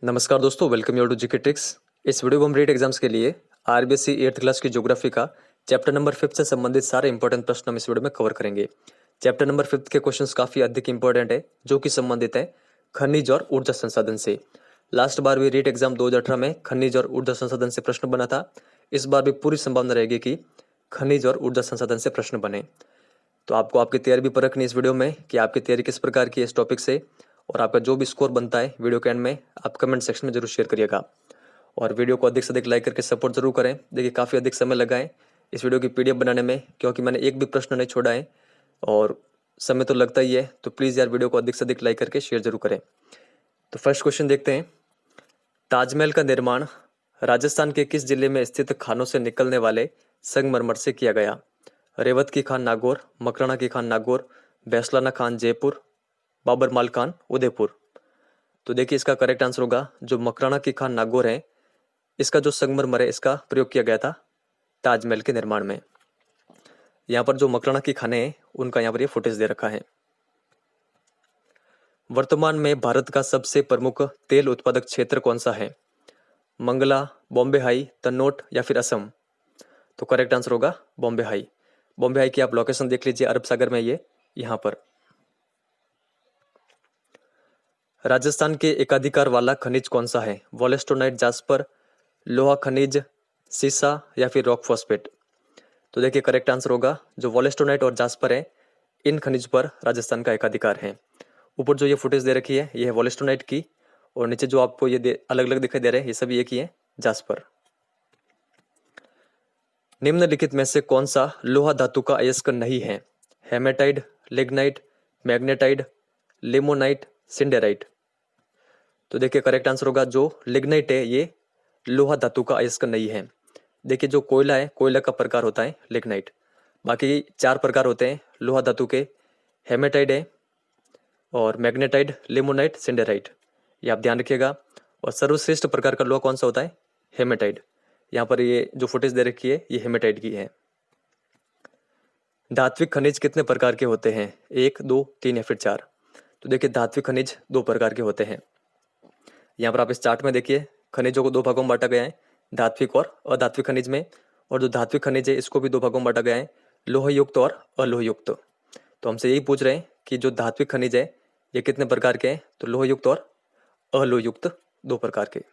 नमस्कार दोस्तों, welcome you to GK tricks. इस वीडियो में हम रीट एग्जाम्स के लिए आरबीएससी 8th क्लास की ज्योग्राफी का चैप्टर नंबर 5 से संबंधित सारे इंपॉर्टेंट प्रश्न हम इस वीडियो में कवर करेंगे। चैप्टर नंबर 5 के क्वेश्चंस काफी अधिक इंपॉर्टेंट है, जो कि संबंधित है खनिज और ऊर्जा संसाधन से। लास्ट बार भी रीट एग्जाम 2018 में खनिज और ऊर्जा संसाधन से प्रश्न बना था। इस बार भी पूरी संभावना रहेगी कि खनिज और ऊर्जा संसाधन से प्रश्न बने। तो आपको आपकी तैयारी भी परखनी इस वीडियो में कि आपकी तैयारी किस प्रकार की है इस टॉपिक से, और आपका जो भी स्कोर बनता है वीडियो के एंड में आप कमेंट सेक्शन में जरूर शेयर करिएगा। और वीडियो को अधिक से अधिक लाइक करके सपोर्ट जरूर करें। देखिए काफ़ी अधिक समय लगा है इस वीडियो की पीडीएफ बनाने में, क्योंकि मैंने एक भी प्रश्न नहीं छोड़ा है और समय तो लगता ही है। तो प्लीज़ यार वीडियो को अधिक से अधिक लाइक करके शेयर जरूर करें। तो फर्स्ट क्वेश्चन देखते हैं। ताजमहल का निर्माण राजस्थान के किस जिले में स्थित खानों से निकलने वाले संगमरमर से किया गया? रेवत की खान नागौर, मकराना की खान नागौर, बैसलाना खान जयपुर, बाबरमाल खान उदयपुर। तो देखिए इसका करेक्ट आंसर होगा जो मकराना की खान नागौर है, इसका जो संगमरमर है इसका प्रयोग किया गया था ताजमहल के निर्माण में। यहाँ पर जो मकराना की खाने हैं उनका यहाँ पर ये फुटेज दे रखा है। वर्तमान में भारत का सबसे प्रमुख तेल उत्पादक क्षेत्र कौन सा है? मंगला, बॉम्बे हाई, तन्नौट या फिर असम? तो करेक्ट आंसर होगा बॉम्बे हाई। बॉम्बे हाई की आप लोकेशन देख लीजिए, अरब सागर में ये यहाँ पर। राजस्थान के एकाधिकार वाला खनिज कौन सा है? वोलेस्टोनाइट, जास्पर, लोहा खनिज, सीसा या फिर रॉक फॉस्फेट? तो देखिए करेक्ट आंसर होगा जो वोलेस्टोनाइट और जास्पर है, इन खनिज पर राजस्थान का एकाधिकार है। ऊपर जो ये फुटेज दे रखी है ये है वोलेस्टोनाइट की, और नीचे जो आपको ये अलग अलग दिखाई दे रहे हैं ये सभी एक ही है, जास्पर। निम्नलिखित में से कौन सा लोहा धातु का अयस्क नहीं है? Hematite, lignite, magnetite, limonite, siderite? तो देखिए करेक्ट आंसर होगा जो लिग्नाइट है, ये लोहा धातु का अयस्क नहीं है। देखिए जो कोयला है, कोयला का प्रकार होता है लिग्नाइट। बाकी 4 प्रकार होते हैं लोहा धातु के, हेमेटाइट है और मैग्नेटाइट, लिमोनाइट, सिंडेराइट, ये आप ध्यान रखिएगा। और सर्वश्रेष्ठ प्रकार का लोहा कौन सा होता है? हेमेटाइट। यहाँ पर ये जो फुटेज दे रखी है ये हेमेटाइट की है। धात्विक खनिज कितने प्रकार के होते हैं? 1, 2, 3 या फिर 4? तो देखिए धात्विक खनिज 2 प्रकार के होते हैं। यहाँ पर आप इस चार्ट में देखिए खनिजों को 2 भागों में बांटा गया है, धात्विक और अधात्विक खनिज में। और जो धात्विक खनिज है इसको भी 2 भागों में बांटा गया है, लोहयुक्त और अलोहयुक्त। तो हमसे यही पूछ रहे हैं कि जो धात्विक खनिज है ये कितने प्रकार के हैं? तो लोहयुक्त और अलोहयुक्त 2 प्रकार के।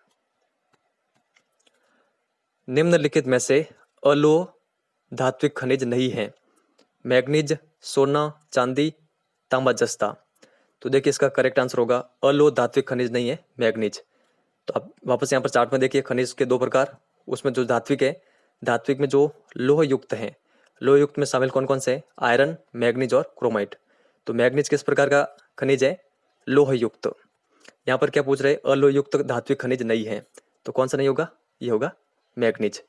निम्नलिखित में से अलोह धात्विक खनिज नहीं है? मैग्नीज, सोना, चांदी, तांबा, जस्ता? तो देखिए इसका करेक्ट आंसर होगा अलोह धात्विक खनिज नहीं है, मैग्नीज। तो आप वापस यहाँ पर चार्ट में देखिए खनिज के 2 प्रकार, उसमें जो धात्विक है, धात्विक में जो लोह युक्त है, लोह युक्त में शामिल कौन कौन से हैं? आयरन, मैग्नीज और क्रोमाइट। तो मैग्नीज किस प्रकार का खनिज है? लोह युक्त। यहाँ पर क्या पूछ रहे हैं? अलोह युक्त धात्विक खनिज नहीं है, तो कौन सा नहीं होगा? ये होगा मैग्नीज।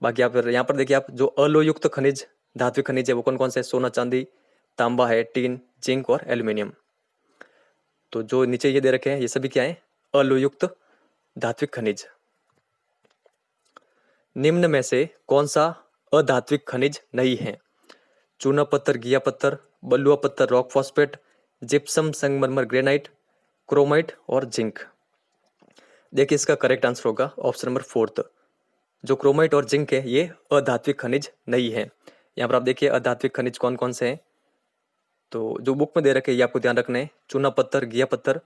बाकी यहाँ पर देखिए आप जो अलोह युक्त खनिज धात्विक खनिज है वो कौन कौन से? सोना, चांदी, तांबा है, टीन, जिंक और एल्यूमिनियम। तो जो नीचे ये दे रखे हैं ये सभी क्या है? अलोहयुक्त धात्विक खनिज। निम्न में से कौन सा अधात्विक खनिज नहीं है? चूना पत्थर, घिया पत्थर, बलुआ पत्थर, रॉक फॉस्फेट, जिप्सम, संगमरमर, ग्रेनाइट, क्रोमाइट और जिंक? देखिए इसका करेक्ट आंसर होगा ऑप्शन नंबर 4। जो क्रोमाइट और जिंक है ये अधात्विक खनिज नहीं है। यहाँ पर आप देखिए अधात्विक खनिज कौन कौन से हैं, तो जो बुक में दे रखे ये आपको ध्यान रखना है। चूना पत्थर, घिया पत्थर,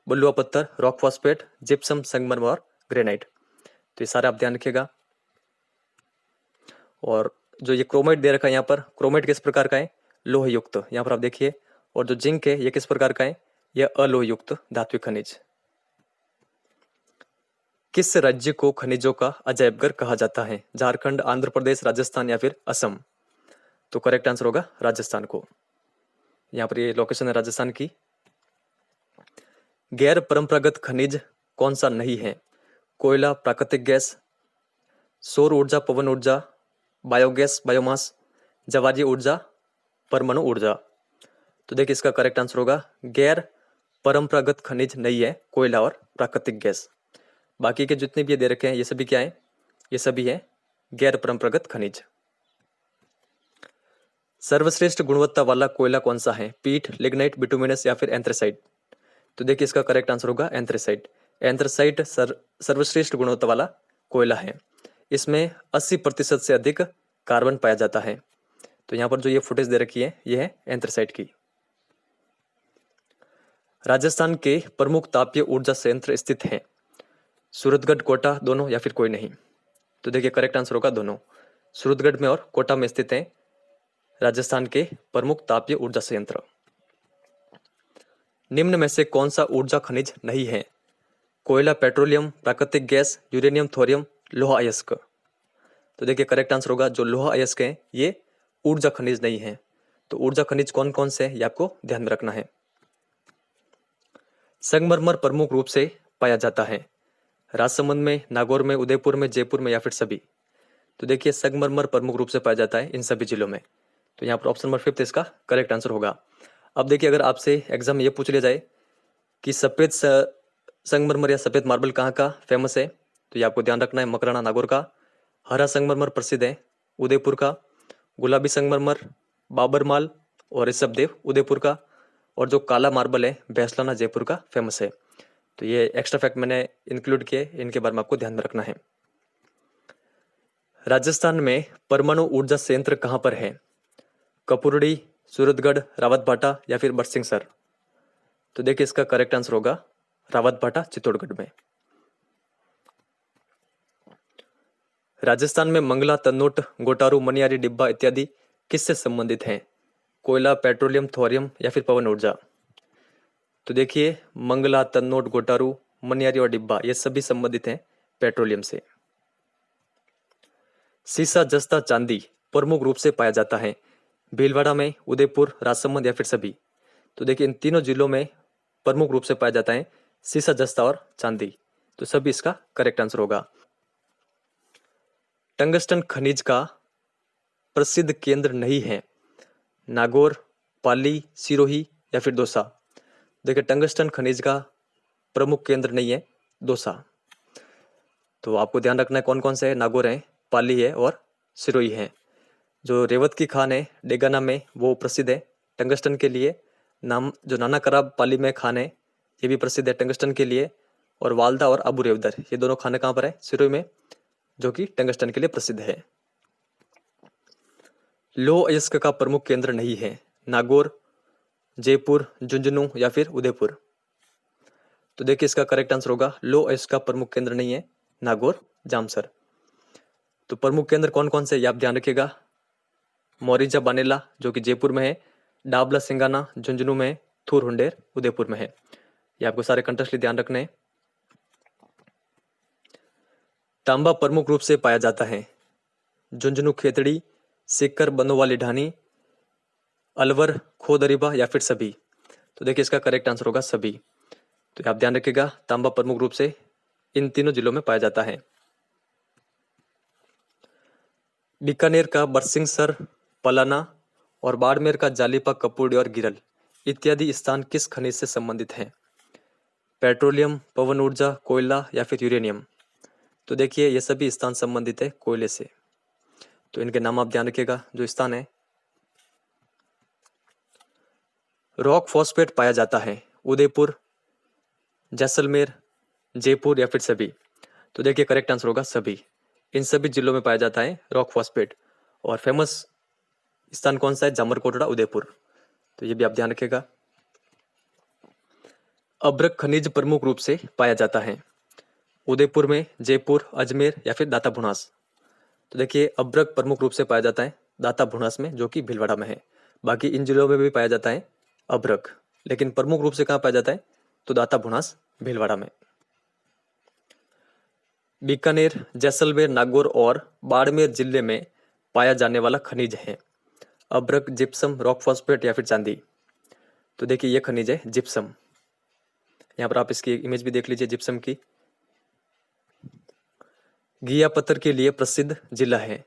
बलुआ पत्थर, रॉक फॉस्फेट, जिप्सम, संगमरमर और ग्रेनाइट। तो ये सारे आप ध्यान रखिएगा। और जो ये क्रोमाइट दे रखा है यहाँ पर, क्रोमाइट किस प्रकार का है? लोहयुक्त। यहाँ पर आप देखिए। और जो जिंक है ये किस प्रकार का है? यह अलोहयुक्त धात्विक खनिज। किस राज्य को खनिजों का अजैबघर कहा जाता है? झारखंड, आंध्र प्रदेश, राजस्थान या फिर असम? तो करेक्ट आंसर होगा राजस्थान को। यहाँ पर ये लोकेशन है राजस्थान की। गैर परंपरागत खनिज कौन सा नहीं है? कोयला, प्राकृतिक गैस, सौर ऊर्जा, पवन ऊर्जा, बायोगैस, बायोमास, जवारी ऊर्जा, परमाणु ऊर्जा? तो देखिए इसका करेक्ट आंसर होगा गैर परंपरागत खनिज नहीं है कोयला और प्राकृतिक गैस। बाकी के जितने भी ये दे रखे हैं ये सभी क्या है? ये सभी है गैर परंपरागत खनिज। सर्वश्रेष्ठ गुणवत्ता वाला कोयला कौन सा है? पीट, लिग्नाइट, बिटुमिनस या फिर एंथ्रेसाइट? तो देखिए इसका करेक्ट आंसर होगा एंथ्रेसाइट। एंथ्रासाइट सर्वश्रेष्ठ गुणवत्ता वाला कोयला है। इसमें 80% से अधिक कार्बन पाया जाता है। तो यहाँ पर जो ये फुटेज दे रखी है ये है एंथ्रासाइट की। राजस्थान के प्रमुख तापीय ऊर्जा संयंत्र स्थित हैं। सूरतगढ़, कोटा, दोनों या फिर कोई नहीं। तो देखिए करेक्ट आंसर होगा दोनों। सूरतगढ़ में और कोटा में स्थित हैं राजस्थान के प्रमुख तापीय ऊर्जा संयंत्र। निम्न में से कौन सा ऊर्जा खनिज नहीं है? कोयला, पेट्रोलियम, प्राकृतिक गैस, यूरेनियम, थोरियम, लोहा अयस्क। तो देखिए करेक्ट आंसर होगा जो लोहा अयस्क है ये ऊर्जा खनिज नहीं है। तो ऊर्जा खनिज कौन कौन से हैं ये आपको ध्यान में रखना है। संगमरमर प्रमुख रूप से पाया जाता है राजसमंद में, नागौर में, उदयपुर में, जयपुर में या फिर सभी। तो देखिए संगमरमर प्रमुख रूप से पाया जाता है इन सभी जिलों में। तो यहाँ पर ऑप्शन नंबर 5 इसका करेक्ट आंसर होगा। अब देखिए अगर आपसे एग्जाम में ये पूछ लिया जाए कि सफेद संगमरमर या सफेद मार्बल कहाँ का फेमस है, तो ये आपको ध्यान रखना है मकराना, नागौर का। हरा संगमरमर प्रसिद्ध है उदयपुर का। गुलाबी संगमरमर बाबरमाल और ऋषभदेव उदयपुर का। और जो काला मार्बल है भैसलाना जयपुर का फेमस है। तो ये एक्स्ट्रा फैक्ट मैंने इंक्लूड किए, इनके बारे में आपको ध्यान में रखना है। राजस्थान में परमाणु ऊर्जा संयंत्र कहाँ पर है? कपूरड़ी, सूरतगढ़, रावतभाटा या फिर बरसिंहसर। तो देखिए इसका करेक्ट आंसर होगा रावतभाटा, चित्तौड़गढ़ में। राजस्थान में मंगला, तन्नोट, गोटारू, मनियारी, डिब्बा इत्यादि किससे संबंधित हैं? कोयला, पेट्रोलियम, थोरियम या फिर पवन ऊर्जा। तो देखिए मंगला, तन्नोट, गोटारू, मनियारी और डिब्बा ये सभी संबंधित हैं पेट्रोलियम से। सीसा, जस्ता, चांदी प्रमुख रूप से पाया जाता है भीलवाड़ा में, उदयपुर, राजसमंद या फिर सभी। तो देखिए इन तीनों जिलों में प्रमुख रूप से पाया जाता है सीसा, जस्ता और चांदी। तो सभी इसका करेक्ट आंसर होगा। टंगस्टन खनिज का प्रसिद्ध केंद्र नहीं है? नागौर, पाली, सिरोही या फिर दौसा। देखिए टंगस्टन खनिज का प्रमुख केंद्र नहीं है दौसा। तो आपको ध्यान रखना है कौन कौन से है, नागौर है, पाली है और सिरोही है। जो रेवत की खान है डेगाना में वो प्रसिद्ध है टंगस्टन के लिए। नाम जो नाना कराब पाली में खान है ये भी प्रसिद्ध है टंगस्टन के लिए। और वालदा और अबू रेवदर ये दोनों खाने कहाँ पर है? सिरोही में, जो कि टंगस्टन के लिए प्रसिद्ध है। लौह अयस्क का प्रमुख केंद्र नहीं है? नागौर, जयपुर, झुंझुनू या फिर उदयपुर। तो देखिए इसका करेक्ट आंसर होगा लौह अयस्क का प्रमुख केंद्र नहीं है नागौर, जामसर। तो प्रमुख केंद्र कौन कौन से ये आप ध्यान रखिएगा। मोरिजा बानेला जो कि जयपुर में है, डाबला सिंगाना झुंझुनू में है, थूर हुंडेर उदयपुर में है। ये आपको सारे कंटेक्स्ट ध्यान रखने हैं। तांबा प्रमुख रूप से पाया जाता है झुंझुनू, खेतड़ी, सीकर, बनोवाली ढानी, अलवर, खोदरीबा या फिर सभी। तो देखिए इसका करेक्ट आंसर होगा सभी। तो आप ध्यान रखिएगा तांबा प्रमुख रूप से इन तीनों जिलों में पाया जाता है। बीकानेर का बरसिंहसर, पलाना और बाड़मेर का जालिपा, कपूर्डी और गिरल इत्यादि स्थान किस खनिज से संबंधित हैं? पेट्रोलियम, पवन ऊर्जा, कोयला या फिर यूरेनियम। तो देखिए ये सभी स्थान संबंधित है कोयले से। तो इनके नाम आप ध्यान रखिएगा जो स्थान है। रॉक फॉस्फेट पाया जाता है उदयपुर, जैसलमेर, जयपुर या फिर सभी। तो देखिए करेक्ट आंसर होगा सभी। इन सभी जिलों में पाया जाता है रॉक फॉस्फेट। और फेमस स्थान कौन सा है? जामरकोटड़ा, उदयपुर। तो ये भी आप ध्यान रखिएगा। अभ्रक खनिज प्रमुख रूप से पाया जाता है उदयपुर में, जयपुर, अजमेर या फिर दाता भुनास। तो देखिए अभ्रक प्रमुख रूप से पाया जाता है दाता भुनास में जो कि भीलवाड़ा में है। बाकी इन जिलों में भी पाया जाता है अभ्रक, लेकिन प्रमुख रूप से कहाँ पाया जाता है? तो दाता भुनास, भीलवाड़ा में। बीकानेर, जैसलमेर, नागौर और बाड़मेर जिले में पाया जाने वाला खनिज है अभ्रक, जिप्सम, रॉक फॉस्फेट या फिर चांदी। तो देखिए ये खनिज है जिप्सम। यहाँ पर आप इसकी इमेज भी देख लीजिए जिप्सम की। घिया पत्थर के लिए प्रसिद्ध जिला है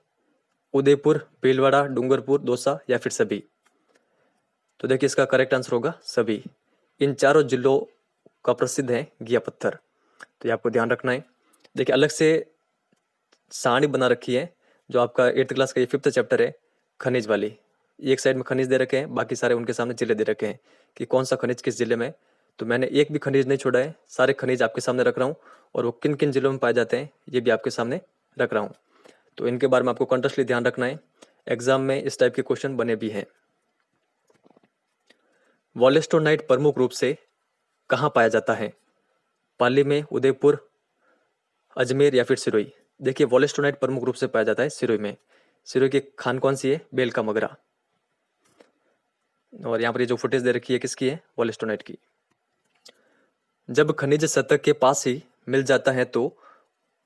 उदयपुर, भीलवाड़ा, डूंगरपुर, दौसा या फिर सभी। तो देखिए इसका करेक्ट आंसर होगा सभी। इन चारों जिलों का प्रसिद्ध है घिया पत्थर। तो ये आपको ध्यान रखना है। देखिए अलग से सारणी बना रखी है जो आपका 8th क्लास का ये 5th चैप्टर है खनिज वाली। एक साइड में खनिज दे रखे हैं, बाकी सारे उनके सामने जिले दे रखे हैं कि कौन सा खनिज किस जिले में। तो मैंने एक भी खनिज नहीं छोड़ा है, सारे खनिज आपके सामने रख रहा हूँ, और वो किन किन जिलों में पाए जाते हैं ये भी आपके सामने रख रहा हूँ। तो इनके बारे में आपको कंटिन्यूसली ध्यान रखना है, एग्जाम में इस टाइप के क्वेश्चन बने भी हैं। वॉलेस्टोनाइट प्रमुख रूप से कहाँ पाया जाता है? पाली में, उदयपुर, अजमेर या फिर सिरोही? देखिए वॉलेस्टोनाइट प्रमुख रूप से पाया जाता है सिरोही में। सिरोही की खान कौन सी है? बेल का मगरा। और यहाँ पर ये जो फुटेज दे रखी है किसकी है? वॉलेस्टोनाइट की। जब खनिज सतह के पास ही मिल जाता है तो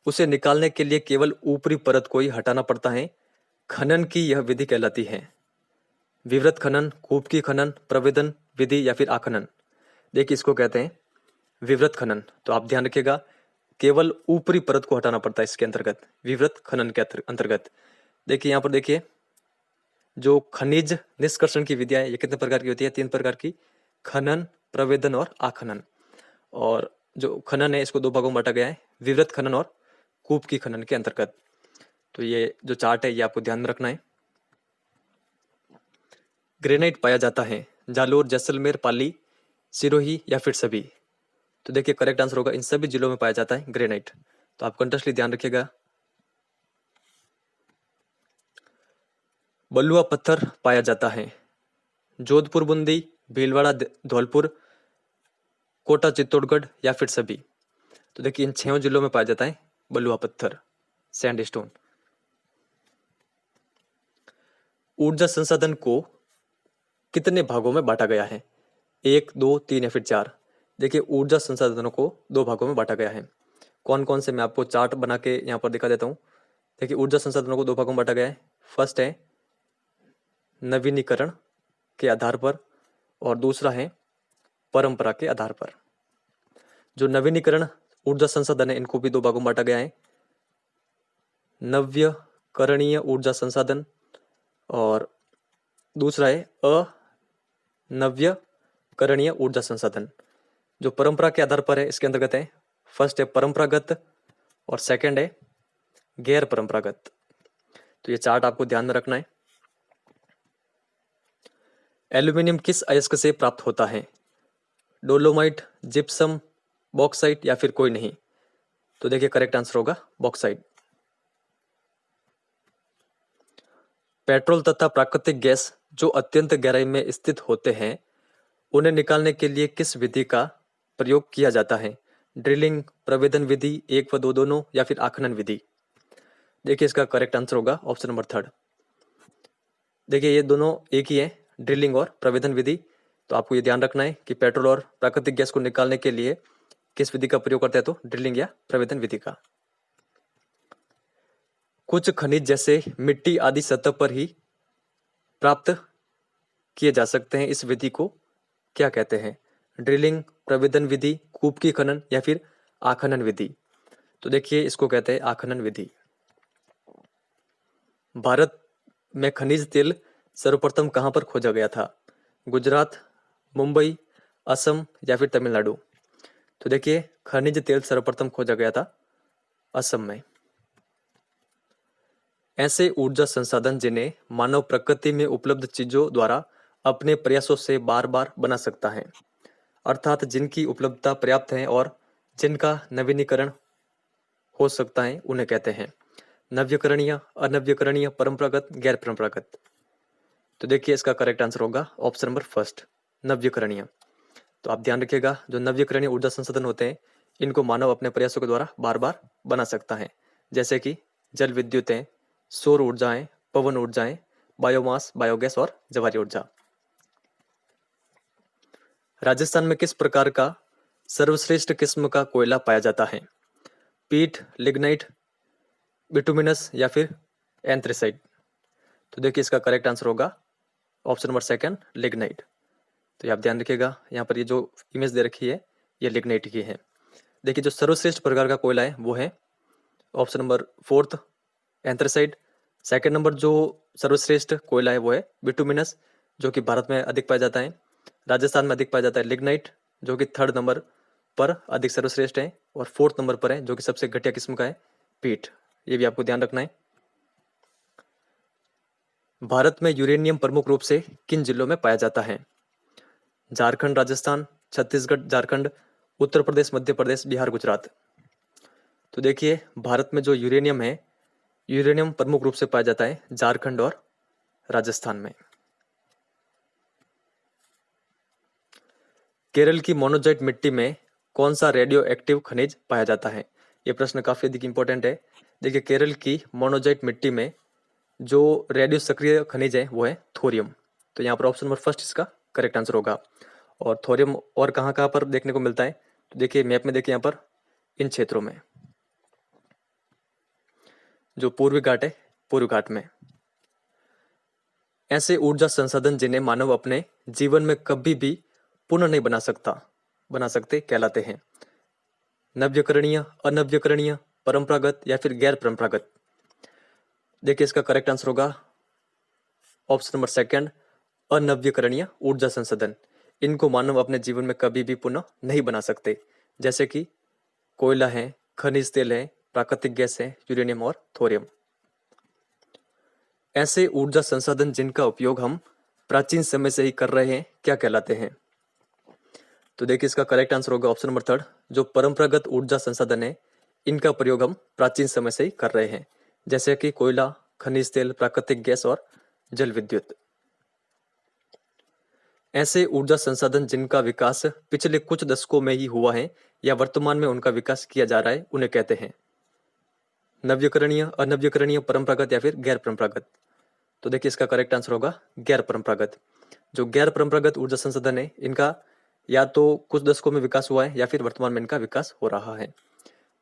उसे निकालने के लिए केवल ऊपरी परत को ही हटाना पड़ता है। खनन की यह विधि कहलाती है विवृत खनन, कूपकी खनन, प्रवेदन विधि या फिर आखनन। देखिए इसको कहते हैं विवृत खनन। तो आप ध्यान रखिएगा, केवल ऊपरी परत को हटाना पड़ता है इसके अंतर्गत, विवृत खनन के अंतर्गत। देखिए यहाँ पर देखिए जो खनिज निष्कर्षण की विधियां ये कितने प्रकार की होती है? 3 प्रकार की, खनन, प्रवेदन और आखनन। और जो खनन है इसको 2 भागों में बांटा गया है, विवृत खनन और कूपकी खनन के अंतर्गत। तो ये जो चार्ट है ये आपको ध्यान में रखना है। ग्रेनाइट पाया जाता है जालोर, जैसलमेर, पाली, सिरोही या फिर सभी? तो देखिए करेक्ट आंसर होगा इन सभी जिलों में पाया जाता है ग्रेनाइट। तो आप कंटिन्यूसली ध्यान रखिएगा। बलुआ पत्थर पाया जाता है जोधपुर, बूंदी, भीलवाड़ा, धौलपुर, कोटा, चित्तौड़गढ़ या फिर सभी? तो देखिए इन 6 जिलों में पाया जाता है बलुआ पत्थर, सैंडस्टोन। ऊर्जा संसाधन को कितने भागों में बांटा गया है? 1, 2, 3 या फिर 4? देखिए ऊर्जा संसाधनों को 2 भागों में बांटा गया है। कौन कौन से मैं आपको चार्ट बना के यहाँ पर दिखा देता हूँ। देखिए ऊर्जा संसाधनों को 2 भागों में बांटा गया है। फर्स्ट है नवीनीकरण के आधार पर और दूसरा है परंपरा के आधार पर। जो नवीनीकरण ऊर्जा संसाधन है इनको भी 2 भागों में बांटा गया है, नव्यकरणीय ऊर्जा संसाधन और दूसरा है अनव्यकरणीय ऊर्जा संसाधन। जो परंपरा के आधार पर है इसके अंतर्गत है, फर्स्ट है परंपरागत और सेकंड है गैर परंपरागत। तो ये चार्ट आपको ध्यान में रखना है। एल्यूमिनियम किस अयस्क से प्राप्त होता है? डोलोमाइट, जिप्सम, बॉक्साइट या फिर कोई नहीं? तो देखिए करेक्ट आंसर होगा बॉक्साइट। पेट्रोल तथा प्राकृतिक गैस जो अत्यंत गहराई में स्थित होते हैं उन्हें निकालने के लिए किस विधि का प्रयोग किया जाता है? ड्रिलिंग, प्रवेदन विधि, 1 व 2 दोनों या फिर आखनन विधि? देखिए इसका करेक्ट आंसर होगा ऑप्शन नंबर 3। देखिए ये दोनों एक ही है, ड्रिलिंग और प्रवेदन विधि। तो आपको ये ध्यान रखना है कि पेट्रोल और प्राकृतिक गैस को निकालने के लिए किस विधि का प्रयोग करते हैं, तो ड्रिलिंग या प्रवेदन विधि का। कुछ खनिज जैसे मिट्टी आदि सतह पर ही प्राप्त किए जा सकते हैं, इस विधि को क्या कहते हैं? ड्रिलिंग, प्रवेदन विधि, कूपकी खनन या फिर आखनन विधि? तो देखिए इसको कहते हैं आखनन विधि। भारत में खनिज तेल सर्वप्रथम कहां पर खोजा गया था? गुजरात, मुंबई, असम या फिर तमिलनाडु? तो देखिए खनिज तेल सर्वप्रथम खोजा गया था असम में। ऐसे ऊर्जा संसाधन जिन्हें मानव प्रकृति में उपलब्ध चीजों द्वारा अपने प्रयासों से बार बार बना सकता है, अर्थात जिनकी उपलब्धता पर्याप्त है और जिनका नवीनीकरण हो सकता है, उन्हें कहते हैं नव्यकरणीय, अनव्यकरणीय, परंपरागत, गैर परंपरागत। तो देखिए इसका करेक्ट आंसर होगा ऑप्शन नंबर 1, नव्यकरणीय। तो आप ध्यान रखिएगा जो नव्यकरणीय ऊर्जा संसाधन होते हैं इनको मानव अपने प्रयासों के द्वारा बार बार बना सकता है, जैसे कि जल विद्युतें, सौर ऊर्जाएं, पवन ऊर्जाएं, बायोमास, बायोगैस और जवारी ऊर्जा। राजस्थान में किस प्रकार का सर्वश्रेष्ठ किस्म का कोयला पाया जाता है? पीट, लिग्नाइट, बिटुमिनस या फिर एंथ्रेसाइट? तो देखिए इसका करेक्ट आंसर होगा ऑप्शन नंबर 2, लिग्नाइट। तो ये आप ध्यान रखिएगा, यहाँ पर ये जो इमेज दे रखी है ये लिग्नाइट की है। देखिए जो सर्वश्रेष्ठ प्रकार का कोयला है वो है option number 4, anthracite. Second number जो सर्वश्रेष्ठ कोयला है वो है बिटुमिनस, जो कि भारत में अधिक पाया जाता है। राजस्थान में अधिक पाया जाता है लिग्नाइट, जो कि 3rd नंबर पर अधिक सर्वश्रेष्ठ है, और 4th नंबर पर है जो कि सबसे घटिया किस्म का है, पीट। ये भी आपको ध्यान रखना है। भारत में यूरेनियम प्रमुख रूप से किन जिलों में पाया जाता है? झारखंड, राजस्थान, छत्तीसगढ़, झारखंड, उत्तर प्रदेश, मध्य प्रदेश, बिहार, गुजरात। तो देखिए भारत में जो यूरेनियम है, यूरेनियम प्रमुख रूप से पाया जाता है झारखंड और राजस्थान में। केरल की मोनोजाइट मिट्टी में कौन सा रेडियो एक्टिव खनिज पाया जाता है? ये प्रश्न काफी अधिक इंपॉर्टेंट है। देखिए केरल की मोनोजाइट मिट्टी में जो रेडियो सक्रिय खनिज है वो है थोरियम। तो यहाँ पर ऑप्शन नंबर फर्स्ट इसका करेक्ट आंसर होगा। और थोरियम और कहाँ कहाँ पर देखने को मिलता है? तो देखिए मैप में देखिए यहाँ पर इन क्षेत्रों में, जो पूर्वी घाट है, पूर्वी घाट में। ऐसे ऊर्जा संसाधन जिन्हें मानव अपने जीवन में कभी भी पुनः नहीं बना सकते कहलाते हैं नव्यकरणीय, अनव्यकरणीय, परंपरागत या फिर गैर परंपरागत। देखिए इसका करेक्ट आंसर होगा ऑप्शन नंबर सेकंड, अनव्यकरणीय ऊर्जा संसाधन। इनको मानव अपने जीवन में कभी भी पुनः नहीं बना सकते, जैसे कि कोयला है, खनिज तेल है, प्राकृतिक गैस है, यूरेनियम और थोरियम। ऐसे ऊर्जा संसाधन जिनका उपयोग हम प्राचीन समय से ही कर रहे हैं क्या कहलाते हैं? तो देखिए इसका करेक्ट आंसर होगा ऑप्शन नंबर थर्ड, जो परंपरागत ऊर्जा संसाधन है इनका प्रयोग हम प्राचीन समय से ही कर रहे हैं, जैसे कि कोयला, खनिज तेल, प्राकृतिक गैस और जल विद्युत। ऐसे ऊर्जा संसाधन जिनका विकास पिछले कुछ दशकों में ही हुआ है या वर्तमान में उनका विकास किया जा रहा है उन्हें कहते हैं नव्यकरणीय, अनव्यकरणीय, परंपरागत या फिर गैर परंपरागत। तो देखिए इसका करेक्ट आंसर होगा गैर परंपरागत। जो गैर परंपरागत ऊर्जा संसाधन है इनका या तो कुछ दशकों में विकास हुआ है या फिर वर्तमान में इनका विकास हो रहा है।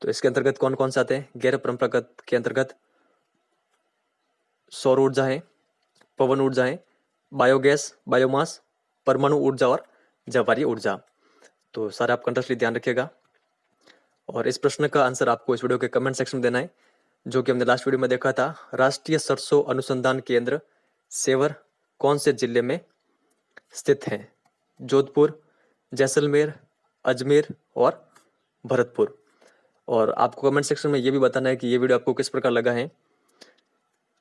तो इसके अंतर्गत कौन कौन से आते हैं? गैर परंपरागत के अंतर्गत सौर ऊर्जा है, पवन ऊर्जा है, बायोगैस, बायोमास, परमाणु ऊर्जा और जवारी ऊर्जा। तो सारे आप कंट्रोस्टली ध्यान रखिएगा। और इस प्रश्न का आंसर आपको इस वीडियो के कमेंट सेक्शन में देना है, जो कि हमने लास्ट वीडियो में देखा था। राष्ट्रीय सरसों अनुसंधान केंद्र सेवर कौन से जिले में स्थित है? जोधपुर, जैसलमेर, अजमेर और भरतपुर। और आपको कमेंट सेक्शन में ये भी बताना है कि ये वीडियो आपको किस प्रकार लगा है।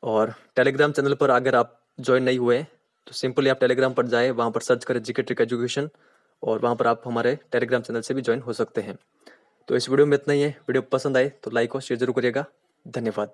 और टेलीग्राम चैनल पर अगर आप ज्वाइन नहीं हुए तो सिंपली आप टेलीग्राम पर जाएं, वहाँ पर सर्च करें जीके ट्रिक एजुकेशन, और वहाँ पर आप हमारे टेलीग्राम चैनल से भी ज्वाइन हो सकते हैं। तो इस वीडियो में इतना ही है। वीडियो पसंद आए तो लाइक और शेयर जरूर करिएगा। धन्यवाद।